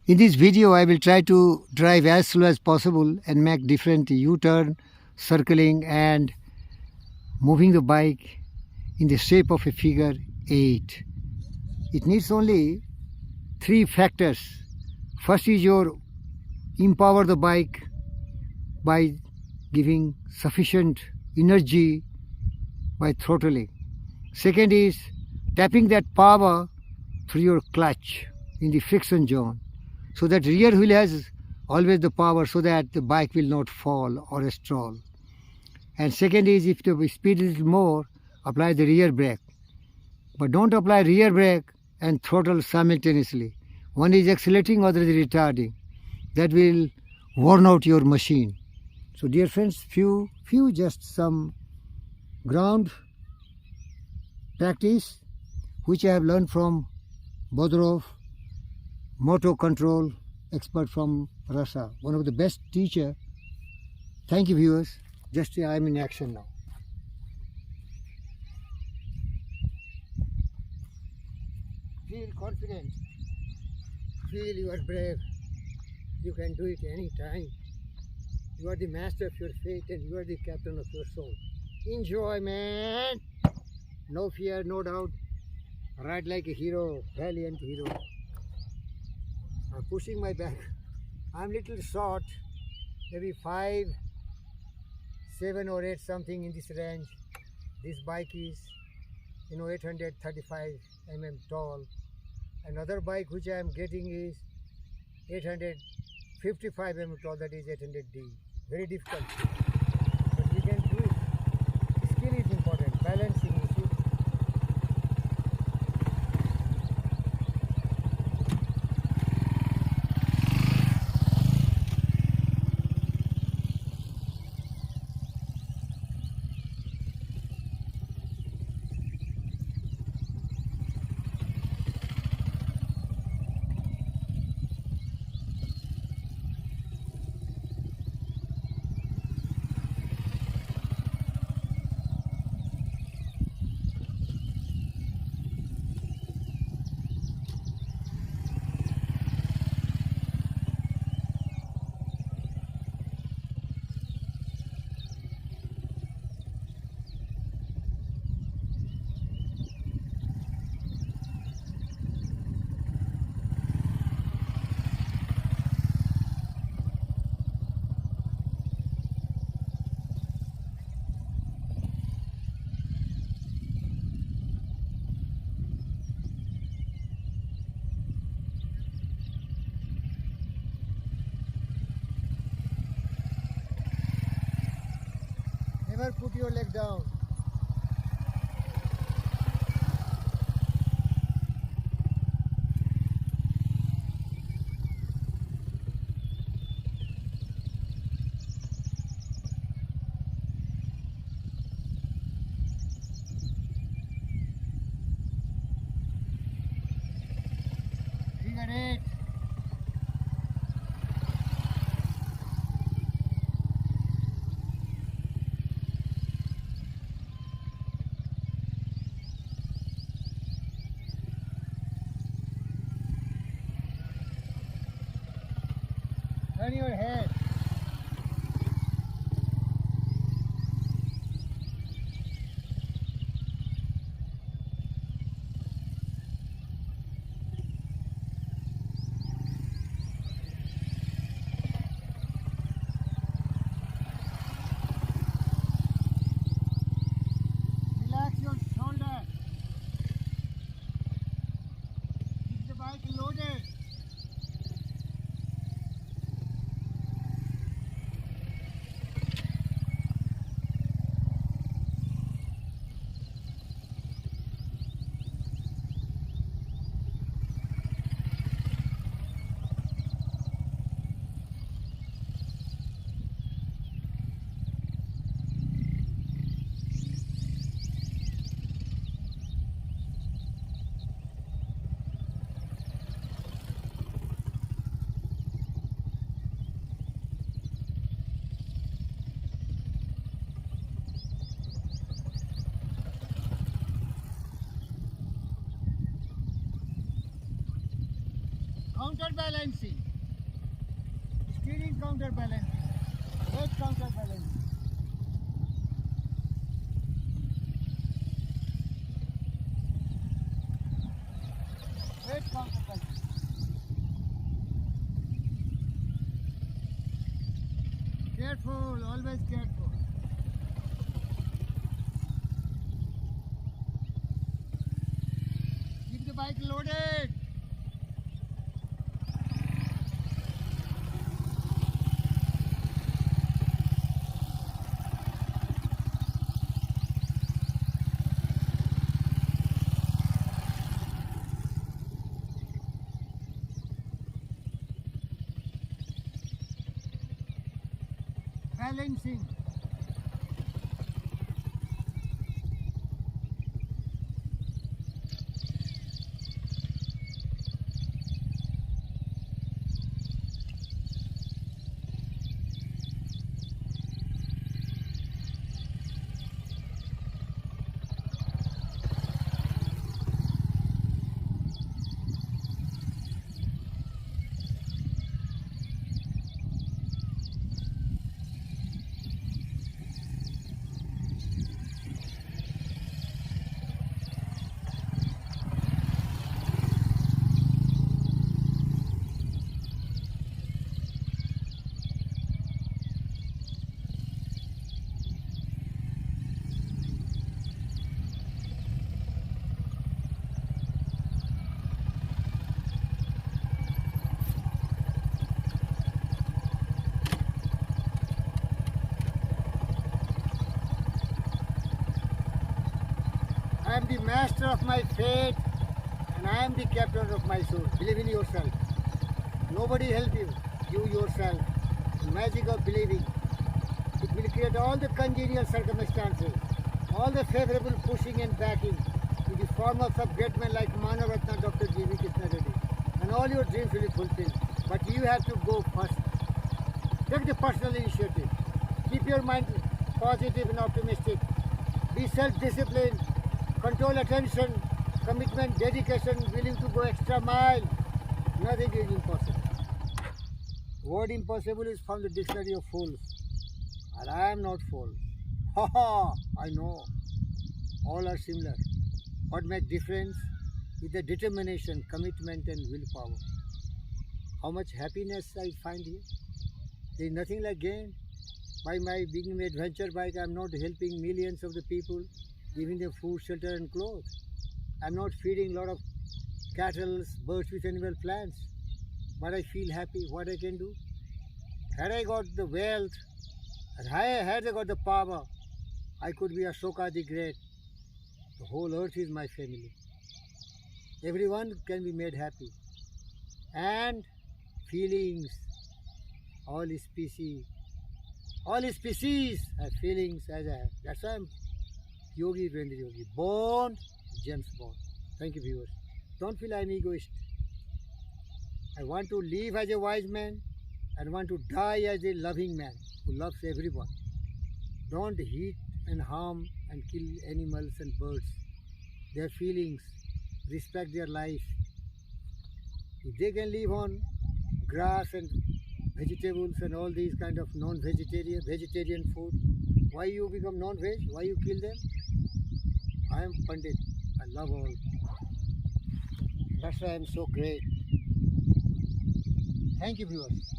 In this video, I will try to drive as slow as possible and make different U-turn, circling and moving the bike in the shape of a figure 8. It needs only 3 factors. First is your empower the bike by giving sufficient energy by throttling. Second is tapping that power through your clutch in the friction zone, so that rear wheel has always the power so that the bike will not fall or stall. And second is, if the speed is more, apply the rear brake. But don't apply rear brake and throttle simultaneously. One is accelerating, other is retarding. That will worn out your machine. So dear friends, few just some ground practice which I have learned from Bodrov, motor control expert from Russia, one of the best teacher. Thank you viewers. Just I am in action now. Feel confident. Feel you are brave. You can do it anytime. You are the master of your fate and you are the captain of your soul. Enjoy, man. No fear, no doubt. Ride like a hero, valiant hero. I'm pushing my back. I'm little short, maybe 5, 7 or 8 something in this range. This bike is 835 tall. Another bike which I am getting is 855 tall, that is 800D. Very difficult, but we can do it. Skill is important, balancing issue. Never put your leg down. Figure 8. Turn your head. Relax your shoulder. Keep the bike loaded. counterbalancing. Steering counterbalancing. Weight counterbalancing. Weight counterbalancing. Careful, always careful. Keep the bike loaded. Balancing. I am the master of my fate and I am the captain of my soul. Believe in yourself. Nobody help you. You yourself. The magic of believing. It will create all the congenial circumstances, all the favorable pushing and backing in the form of great men like Manavatna, Dr. G.V. Krishna Reddy. And all your dreams will be fulfilled. But you have to go first. Take the personal initiative. Keep your mind positive and optimistic. Be self-disciplined. Control attention, commitment, dedication, willing to go extra mile. Nothing is impossible. Word impossible is from the dictionary of fools. And I am not fool. Ha ha! I know. All are similar. What makes difference is the determination, commitment and willpower. How much happiness I find here. There is nothing like gain. By my being an adventure bike, I am not helping millions of the people, giving them food, shelter and clothes. I am not feeding a lot of cattle, birds with animal plants. But I feel happy what I can do. Had I got the wealth, and had I got the power, I could be Ashoka the Great. The whole earth is my family. Everyone can be made happy. And feelings, all species have feelings as I have. That's why I'm Yogi Virendra Yogi. Born, James Bond. Thank you, viewers. Don't feel I'm egoist. I want to live as a wise man and want to die as a loving man who loves everyone. Don't hit and harm and kill animals and birds. Their feelings, respect their life. If they can live on grass and vegetables and all these kind of vegetarian food, why you become non-veg? Why you kill them? I am Pandit. I love all. That's why I am so great. Thank you, viewers.